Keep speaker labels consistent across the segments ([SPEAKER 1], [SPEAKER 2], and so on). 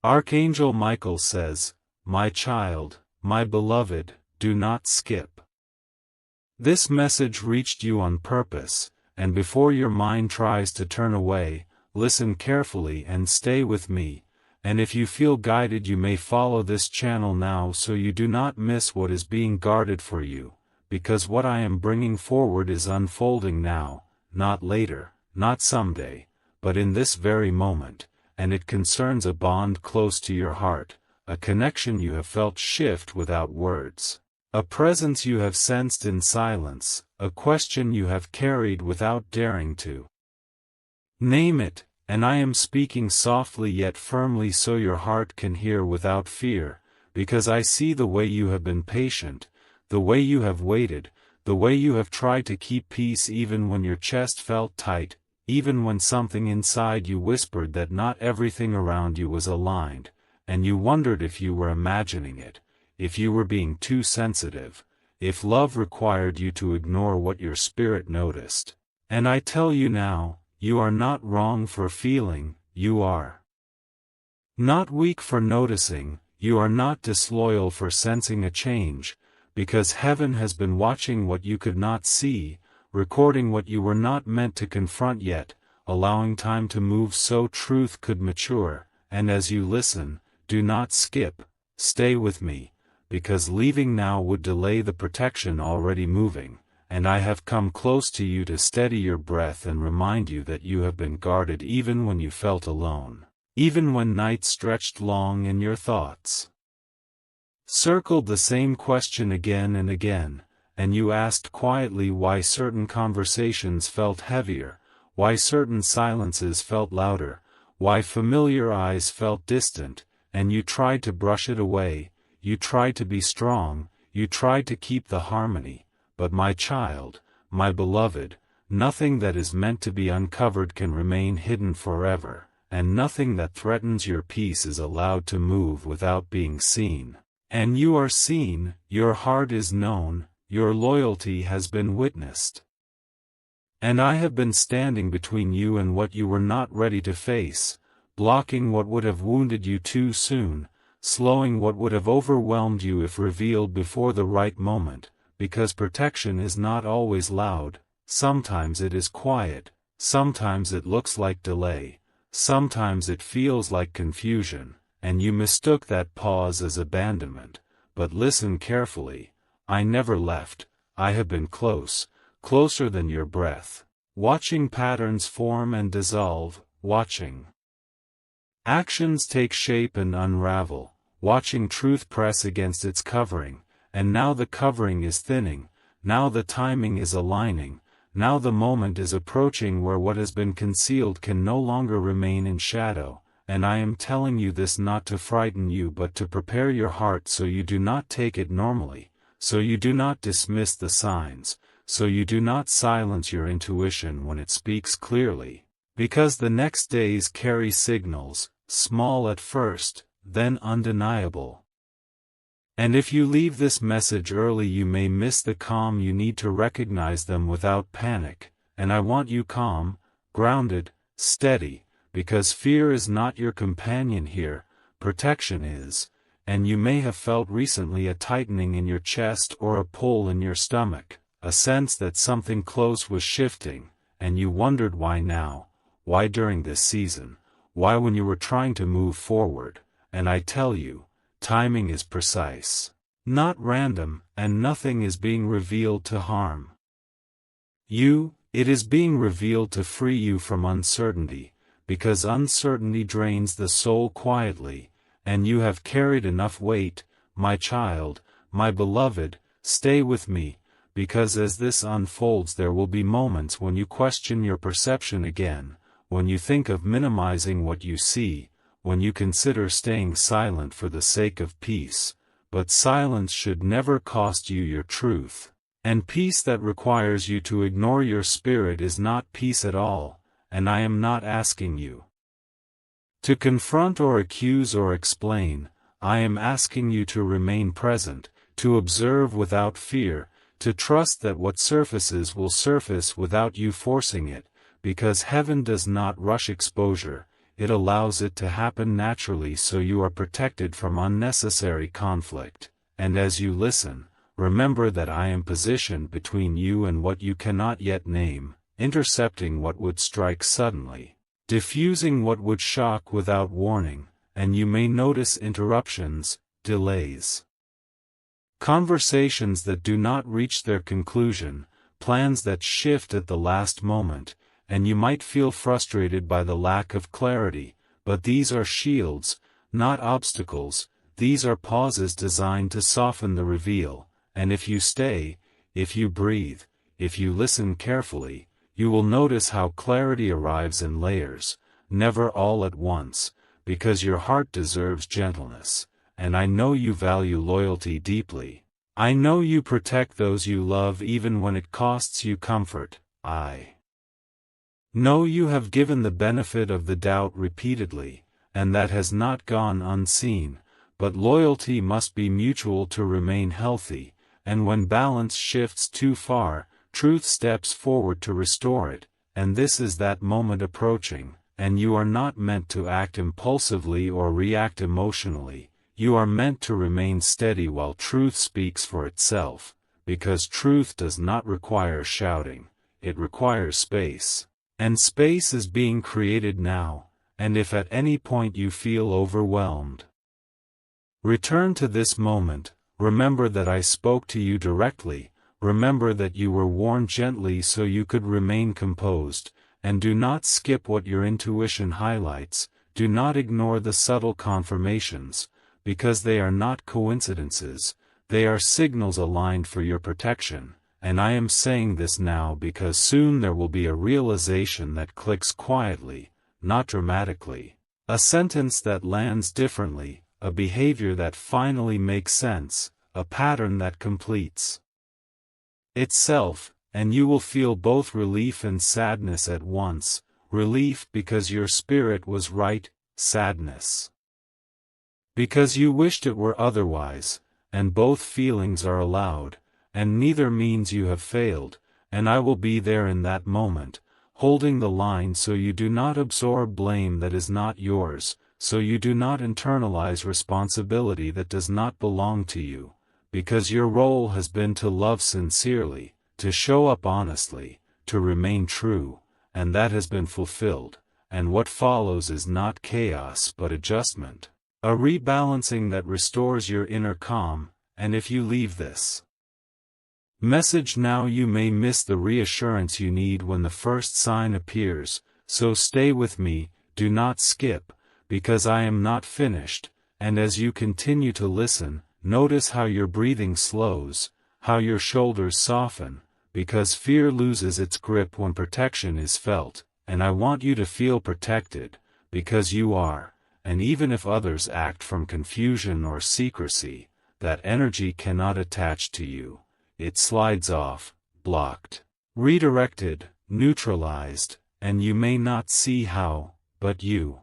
[SPEAKER 1] Archangel Michael says, "My child, my beloved, do not skip." This message reached you on purpose, and before your mind tries to turn away, listen carefully and stay with me, and if you feel guided you may follow this channel now so you do not miss what is being guarded for you, because what I am bringing forward is unfolding now, not later, not someday, but in this very moment, and it concerns a bond close to your heart, a connection you have felt shift without words, a presence you have sensed in silence, a question you have carried without daring to name it, and I am speaking softly yet firmly so your heart can hear without fear, because I see the way you have been patient, the way you have waited, the way you have tried to keep peace even when your chest felt tight, even when something inside you whispered that not everything around you was aligned, and you wondered if you were imagining it, if you were being too sensitive, if love required you to ignore what your spirit noticed. And I tell you now, you are not wrong for feeling, you are not weak for noticing, you are not disloyal for sensing a change, because heaven has been watching what you could not see, recording what you were not meant to confront yet, allowing time to move so truth could mature, and as you listen, do not skip, stay with me, because leaving now would delay the protection already moving, and I have come close to you to steady your breath and remind you that you have been guarded even when you felt alone, even when night stretched long in your thoughts circled the same question again and again, and you asked quietly why certain conversations felt heavier, why certain silences felt louder, why familiar eyes felt distant, and you tried to brush it away, you tried to be strong, you tried to keep the harmony, but my child, my beloved, nothing that is meant to be uncovered can remain hidden forever, and nothing that threatens your peace is allowed to move without being seen. And you are seen, your heart is known, your loyalty has been witnessed. And I have been standing between you and what you were not ready to face, blocking what would have wounded you too soon, slowing what would have overwhelmed you if revealed before the right moment, because protection is not always loud, sometimes it is quiet, sometimes it looks like delay, sometimes it feels like confusion, and you mistook that pause as abandonment, but listen carefully. I never left, I have been close, closer than your breath, watching patterns form and dissolve, watching actions take shape and unravel, watching truth press against its covering, and now the covering is thinning, now the timing is aligning, now the moment is approaching where what has been concealed can no longer remain in shadow, and I am telling you this not to frighten you but to prepare your heart so you do not take it normally, so you do not dismiss the signs, so you do not silence your intuition when it speaks clearly, because the next days carry signals, small at first, then undeniable. And if you leave this message early you may miss the calm you need to recognize them without panic, and I want you calm, grounded, steady, because fear is not your companion here, protection is. And you may have felt recently a tightening in your chest or a pull in your stomach, a sense that something close was shifting, and you wondered why now, why during this season, why when you were trying to move forward, and I tell you, timing is precise, not random, and nothing is being revealed to harm you, it is being revealed to free you from uncertainty, because uncertainty drains the soul quietly, and you have carried enough weight, my child, my beloved, stay with me, because as this unfolds there will be moments when you question your perception again, when you think of minimizing what you see, when you consider staying silent for the sake of peace, but silence should never cost you your truth, and peace that requires you to ignore your spirit is not peace at all, and I am not asking you to confront or accuse or explain, I am asking you to remain present, to observe without fear, to trust that what surfaces will surface without you forcing it, because heaven does not rush exposure, it allows it to happen naturally so you are protected from unnecessary conflict, and as you listen, remember that I am positioned between you and what you cannot yet name, intercepting what would strike suddenly, diffusing what would shock without warning, and you may notice interruptions, delays, conversations that do not reach their conclusion, plans that shift at the last moment, and you might feel frustrated by the lack of clarity, but these are shields, not obstacles. These are pauses designed to soften the reveal, and if you stay, if you breathe, if you listen carefully, you will notice how clarity arrives in layers, never all at once, because your heart deserves gentleness, and I know you value loyalty deeply. I know you protect those you love even when it costs you comfort. I know you have given the benefit of the doubt repeatedly, and that has not gone unseen, but loyalty must be mutual to remain healthy, and when balance shifts too far, truth steps forward to restore it, and this is that moment approaching, and you are not meant to act impulsively or react emotionally. You are meant to remain steady while truth speaks for itself, because truth does not require shouting, it requires space. And space is being created now, and if at any point you feel overwhelmed, return to this moment, remember that I spoke to you directly, remember that you were warned gently so you could remain composed, and do not skip what your intuition highlights, do not ignore the subtle confirmations, because they are not coincidences, they are signals aligned for your protection, and I am saying this now because soon there will be a realization that clicks quietly, not dramatically, a sentence that lands differently, a behavior that finally makes sense, a pattern that completes itself, and you will feel both relief and sadness at once, relief because your spirit was right, sadness because you wished it were otherwise, and both feelings are allowed, and neither means you have failed, and I will be there in that moment, holding the line so you do not absorb blame that is not yours, so you do not internalize responsibility that does not belong to you, because your role has been to love sincerely, to show up honestly, to remain true, and that has been fulfilled, and what follows is not chaos but adjustment. A rebalancing that restores your inner calm, and if you leave this message now you may miss the reassurance you need when the first sign appears, so stay with me, do not skip, because I am not finished, and as you continue to listen, notice how your breathing slows, how your shoulders soften, because fear loses its grip when protection is felt, and I want you to feel protected, because you are. And even if others act from confusion or secrecy, that energy cannot attach to you. It slides off, blocked, redirected, neutralized, and you may not see how, but you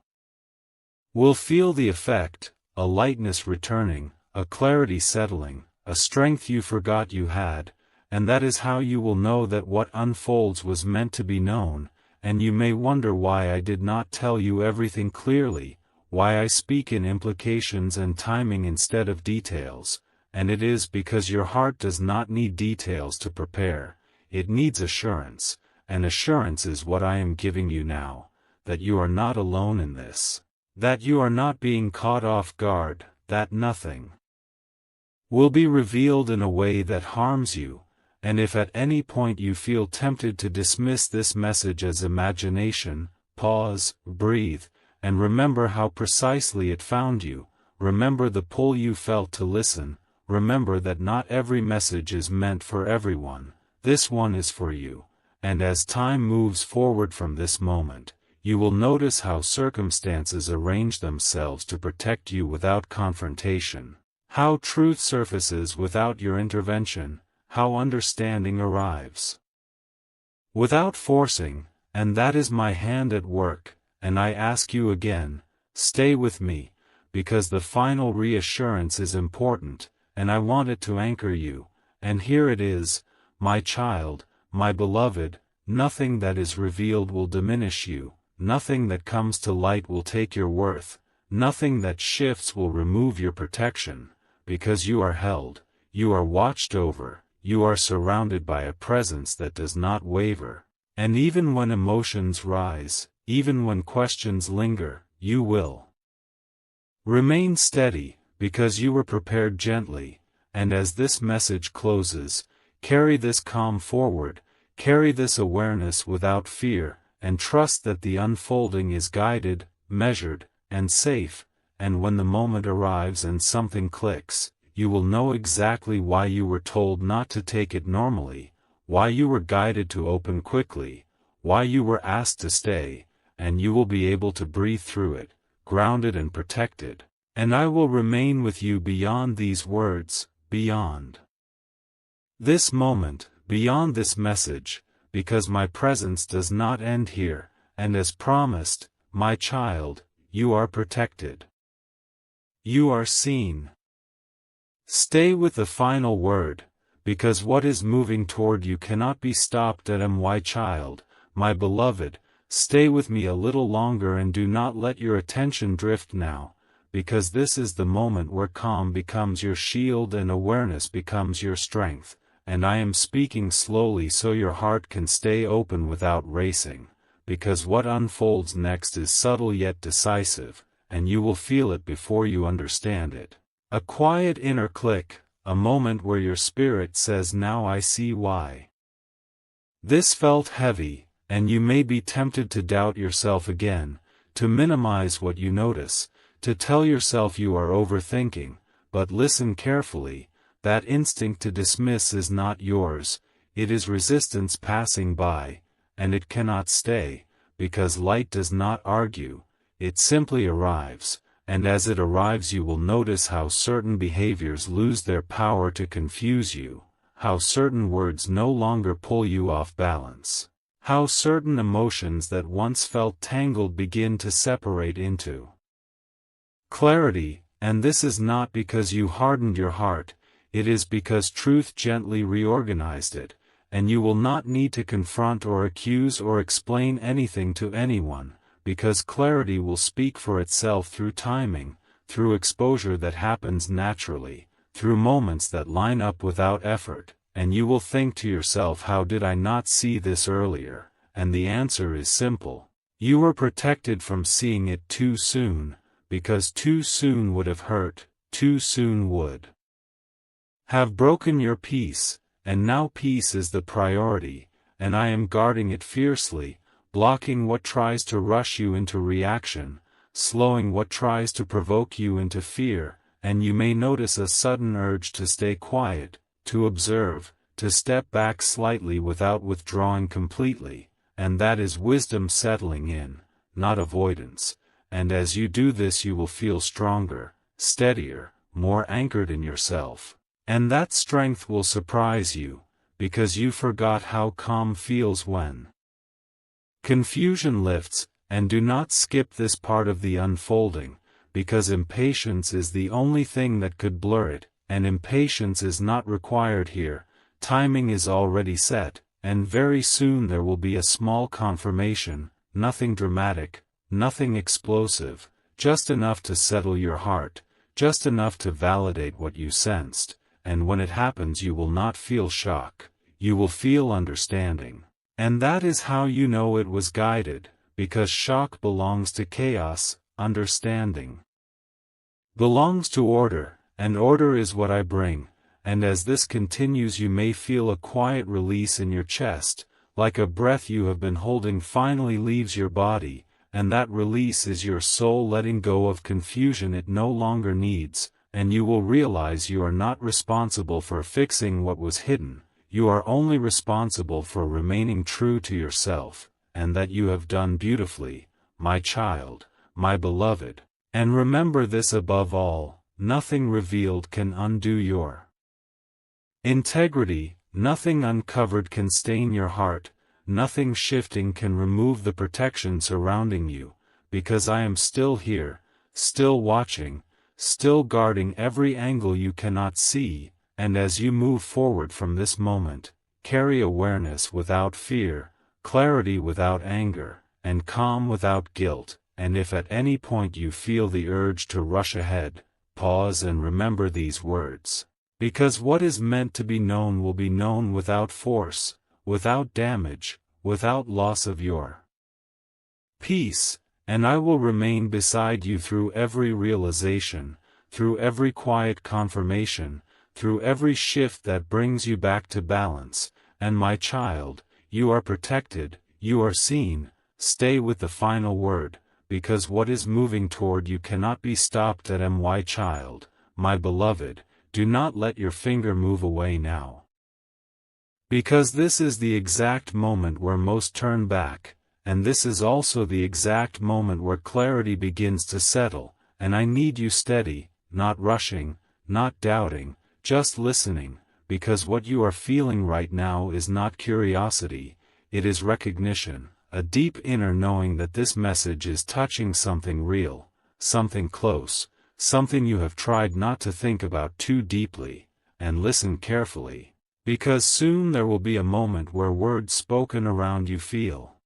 [SPEAKER 1] will feel the effect, a lightness returning, a clarity settling, a strength you forgot you had, and that is how you will know that what unfolds was meant to be known, and you may wonder why I did not tell you everything clearly, why I speak in implications and timing instead of details, and it is because your heart does not need details to prepare, it needs assurance, and assurance is what I am giving you now, that you are not alone in this, that you are not being caught off guard, that nothing will be revealed in a way that harms you, and if at any point you feel tempted to dismiss this message as imagination, pause, breathe, and remember how precisely it found you, remember the pull you felt to listen, remember that not every message is meant for everyone, this one is for you, and as time moves forward from this moment, you will notice how circumstances arrange themselves to protect you without confrontation, how truth surfaces without your intervention, how understanding arrives without forcing, and that is my hand at work. And I ask you again, stay with me, because the final reassurance is important, and I want it to anchor you, and here it is, my child, my beloved, nothing that is revealed will diminish you, nothing that comes to light will take your worth, nothing that shifts will remove your protection, because you are held, you are watched over, you are surrounded by a presence that does not waver. And even when emotions rise, even when questions linger, you will remain steady, because you were prepared gently. And as this message closes, carry this calm forward, carry this awareness without fear, and trust that the unfolding is guided, measured, and safe, and when the moment arrives and something clicks, you will know exactly why you were told not to take it normally, why you were guided to open quickly, why you were asked to stay, and you will be able to breathe through it, grounded and protected. And I will remain with you beyond these words, beyond this moment, beyond this message, because my presence does not end here, and as promised, my child, you are protected. You are seen. Stay with the final word, because what is moving toward you cannot be stopped at my child, my beloved. Stay with me a little longer and do not let your attention drift now, because this is the moment where calm becomes your shield and awareness becomes your strength, and I am speaking slowly so your heart can stay open without racing, because what unfolds next is subtle yet decisive, and you will feel it before you understand it. A quiet inner click, a moment where your spirit says, "Now I see why." This felt heavy, and you may be tempted to doubt yourself again, to minimize what you notice, to tell yourself you are overthinking, but listen carefully. That instinct to dismiss is not yours, it is resistance passing by, and it cannot stay, because light does not argue, it simply arrives, and as it arrives you will notice how certain behaviors lose their power to confuse you, how certain words no longer pull you off balance, how certain emotions that once felt tangled begin to separate into clarity. And this is not because you hardened your heart, it is because truth gently reorganized it, and you will not need to confront or accuse or explain anything to anyone, because clarity will speak for itself through timing, through exposure that happens naturally, through moments that line up without effort, and you will think to yourself, how did I not see this earlier? And the answer is simple. You were protected from seeing it too soon, because too soon would have hurt, too soon would have broken your peace, and now peace is the priority, and I am guarding it fiercely, blocking what tries to rush you into reaction, slowing what tries to provoke you into fear, and you may notice a sudden urge to stay quiet, to observe, to step back slightly without withdrawing completely, and that is wisdom settling in, not avoidance. And as you do this you will feel stronger, steadier, more anchored in yourself. And that strength will surprise you, because you forgot how calm feels when confusion lifts. And do not skip this part of the unfolding, because impatience is the only thing that could blur it, and impatience is not required here. Timing is already set, and very soon there will be a small confirmation, nothing dramatic, nothing explosive, just enough to settle your heart, just enough to validate what you sensed, and when it happens you will not feel shock, you will feel understanding. And that is how you know it was guided, because shock belongs to chaos, understanding belongs to order, and order is what I bring. And as this continues you may feel a quiet release in your chest, like a breath you have been holding finally leaves your body, and that release is your soul letting go of confusion it no longer needs, and you will realize you are not responsible for fixing what was hidden, you are only responsible for remaining true to yourself, and that you have done beautifully, my child, my beloved. And remember this above all, nothing revealed can undo your integrity, nothing uncovered can stain your heart, nothing shifting can remove the protection surrounding you, because I am still here, still watching, still guarding every angle you cannot see, and as you move forward from this moment, carry awareness without fear, clarity without anger, and calm without guilt, and if at any point you feel the urge to rush ahead, pause and remember these words. Because what is meant to be known will be known without force, without damage, without loss of your peace, and I will remain beside you through every realization, through every quiet confirmation, through every shift that brings you back to balance, and my child, you are protected, you are seen. Stay with the final word, because what is moving toward you cannot be stopped at my child, my beloved, do not let your finger move away now. Because this is the exact moment where most turn back, and this is also the exact moment where clarity begins to settle, and I need you steady, not rushing, not doubting, just listening, because what you are feeling right now is not curiosity, it is recognition, a deep inner knowing that this message is touching something real, something close, something you have tried not to think about too deeply, and listen carefully, because soon there will be a moment where words spoken around you feel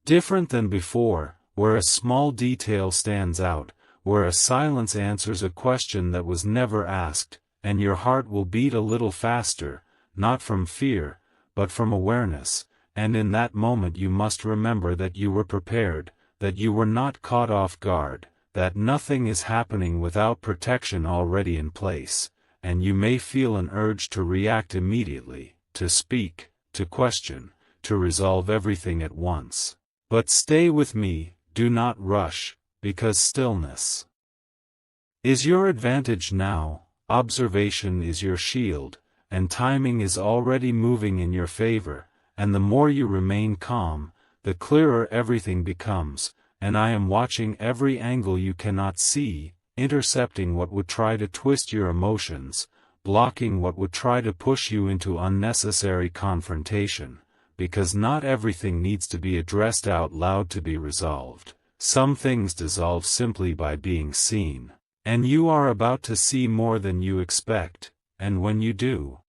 [SPEAKER 1] different than before, where a small detail stands out, where a silence answers a question that was never asked, and your heart will beat a little faster, not from fear, but from awareness, and in that moment you must remember that you were prepared, that you were not caught off guard, that nothing is happening without protection already in place, and you may feel an urge to react immediately, to speak, to question, to resolve everything at once. But stay with me, do not rush, because stillness is your advantage now, observation is your shield, and timing is already moving in your favor, and the more you remain calm, the clearer everything becomes, and I am watching every angle you cannot see, intercepting what would try to twist your emotions, blocking what would try to push you into unnecessary confrontation, because not everything needs to be addressed out loud to be resolved. Some things dissolve simply by being seen, and you are about to see more than you expect, and when you do,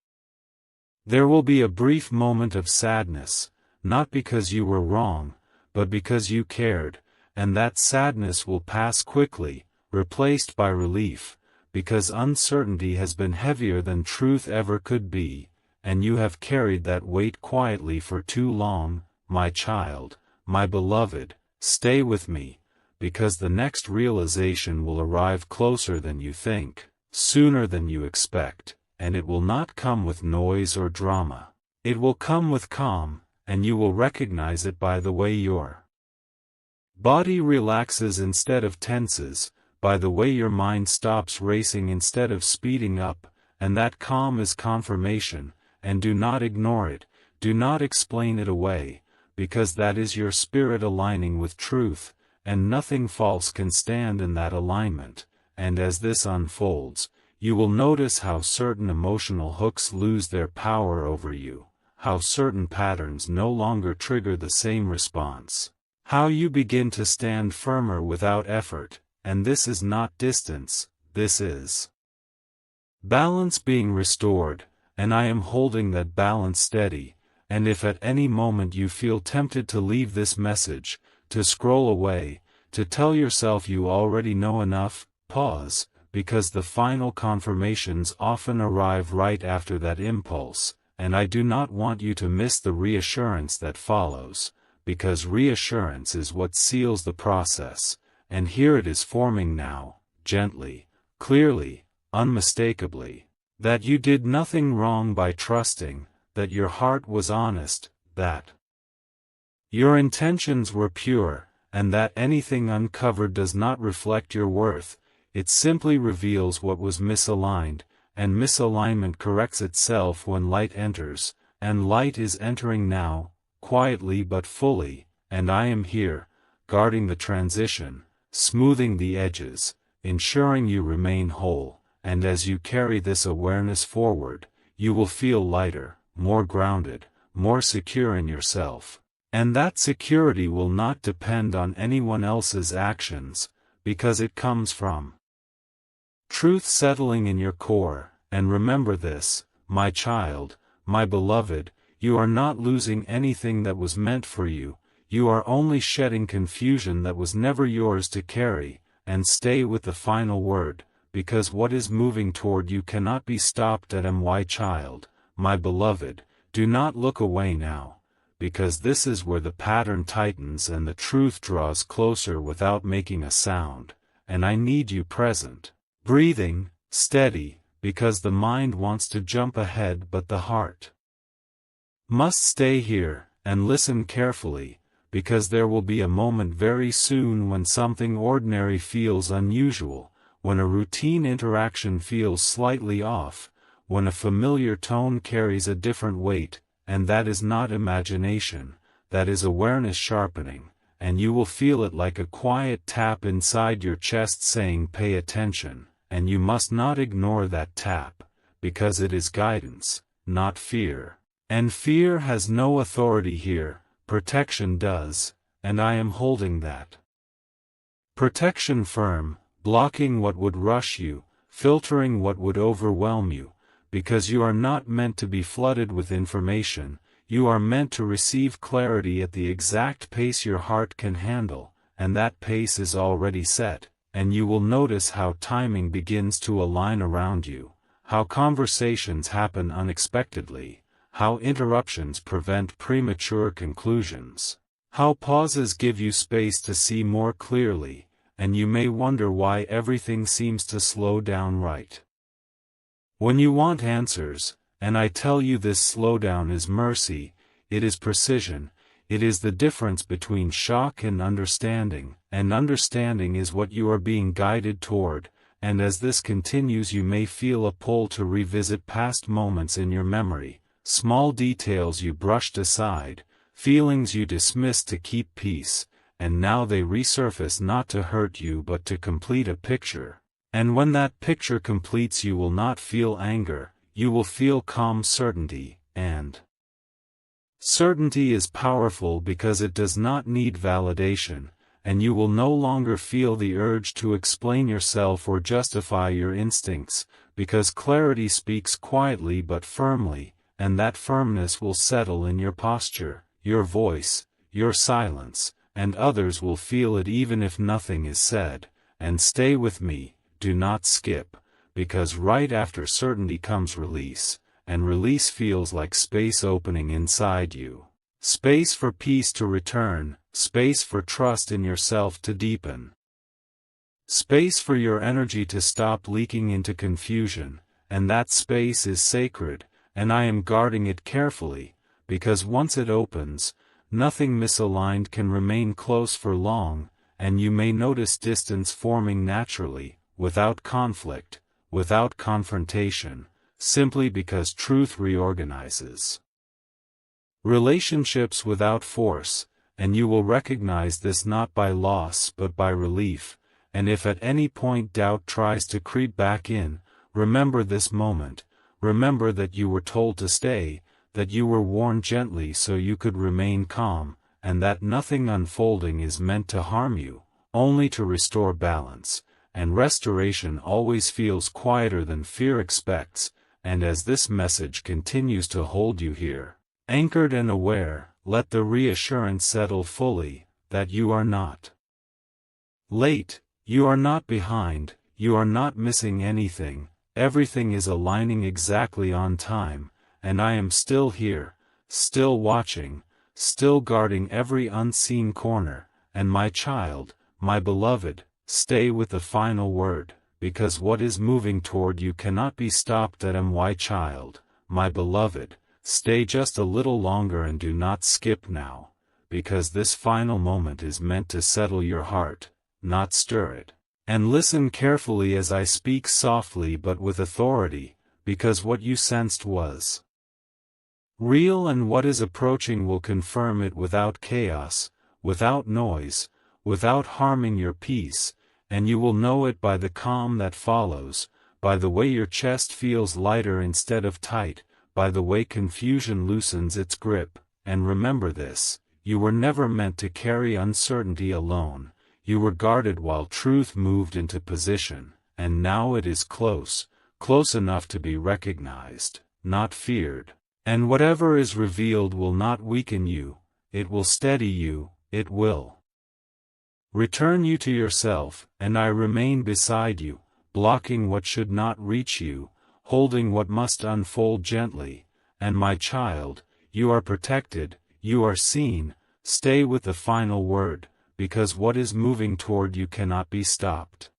[SPEAKER 1] there will be a brief moment of sadness, not because you were wrong, but because you cared, and that sadness will pass quickly, replaced by relief, because uncertainty has been heavier than truth ever could be, and you have carried that weight quietly for too long, my child, my beloved, stay with me, because the next realization will arrive closer than you think, sooner than you expect. And it will not come with noise or drama. It will come with calm, and you will recognize it by the way your body relaxes instead of tenses, by the way your mind stops racing instead of speeding up, and that calm is confirmation, and do not ignore it, do not explain it away, because that is your spirit aligning with truth, and nothing false can stand in that alignment, and as this unfolds, you will notice how certain emotional hooks lose their power over you, how certain patterns no longer trigger the same response, how you begin to stand firmer without effort, and this is not distance, this is balance being restored, and I am holding that balance steady, and if at any moment you feel tempted to leave this message, to scroll away, to tell yourself you already know enough, pause. Because the final confirmations often arrive right after that impulse, and I do not want you to miss the reassurance that follows, because reassurance is what seals the process, and here it is forming now, gently, clearly, unmistakably, that you did nothing wrong by trusting, that your heart was honest, that your intentions were pure, and that anything uncovered does not reflect your worth. It simply reveals what was misaligned, and misalignment corrects itself when light enters, and light is entering now, quietly but fully, and I am here, guarding the transition, smoothing the edges, ensuring you remain whole, and as you carry this awareness forward, you will feel lighter, more grounded, more secure in yourself, and that security will not depend on anyone else's actions, because it comes from truth settling in your core, and remember this, my child, my beloved, you are not losing anything that was meant for you, you are only shedding confusion that was never yours to carry, and stay with the final word, because what is moving toward you cannot be stopped at my child, my beloved, do not look away now, because this is where the pattern tightens and the truth draws closer without making a sound, and I need you present, breathing, steady, because the mind wants to jump ahead but the heart must stay here, and listen carefully, because there will be a moment very soon when something ordinary feels unusual, when a routine interaction feels slightly off, when a familiar tone carries a different weight, and that is not imagination, that is awareness sharpening, and you will feel it like a quiet tap inside your chest saying pay attention, and you must not ignore that tap, because it is guidance, not fear. And fear has no authority here, protection does, and I am holding that. Protection firm, blocking what would rush you, filtering what would overwhelm you, because you are not meant to be flooded with information, you are meant to receive clarity at the exact pace your heart can handle, and that pace is already set, and you will notice how timing begins to align around you, how conversations happen unexpectedly, how interruptions prevent premature conclusions, how pauses give you space to see more clearly, and you may wonder why everything seems to slow down right when you want answers, and I tell you this slowdown is mercy, it is precision, it is the difference between shock and understanding is what you are being guided toward, and as this continues you may feel a pull to revisit past moments in your memory, small details you brushed aside, feelings you dismissed to keep peace, and now they resurface not to hurt you but to complete a picture. And when that picture completes you will not feel anger, you will feel calm certainty, and certainty is powerful because it does not need validation, and you will no longer feel the urge to explain yourself or justify your instincts, because clarity speaks quietly but firmly, and that firmness will settle in your posture, your voice, your silence, and others will feel it even if nothing is said, and stay with me. Do not skip, because right after certainty comes release, and release feels like space opening inside you. Space for peace to return, space for trust in yourself to deepen. Space for your energy to stop leaking into confusion, and that space is sacred, and I am guarding it carefully, because once it opens, nothing misaligned can remain close for long, and you may notice distance forming naturally, without conflict, without confrontation, simply because truth reorganizes relationships without force, and you will recognize this not by loss but by relief, and if at any point doubt tries to creep back in, remember this moment, remember that you were told to stay, that you were warned gently so you could remain calm, and that nothing unfolding is meant to harm you, only to restore balance. And restoration always feels quieter than fear expects, and as this message continues to hold you here, anchored and aware, let the reassurance settle fully, that you are not late, you are not behind, you are not missing anything, everything is aligning exactly on time, and I am still here, still watching, still guarding every unseen corner, and my child, my beloved, stay with the final word, because what is moving toward you cannot be stopped at my child, my beloved, stay just a little longer and do not skip now, because this final moment is meant to settle your heart, not stir it. And listen carefully as I speak softly but with authority, because what you sensed was real and what is approaching will confirm it without chaos, without noise, without harming your peace, and you will know it by the calm that follows, by the way your chest feels lighter instead of tight, by the way confusion loosens its grip, and remember this, you were never meant to carry uncertainty alone, you were guarded while truth moved into position, and now it is close, close enough to be recognized, not feared, and whatever is revealed will not weaken you, it will steady you, it will return you to yourself, and I remain beside you, blocking what should not reach you, holding what must unfold gently, and my child, you are protected, you are seen, stay with the final word, because what is moving toward you cannot be stopped.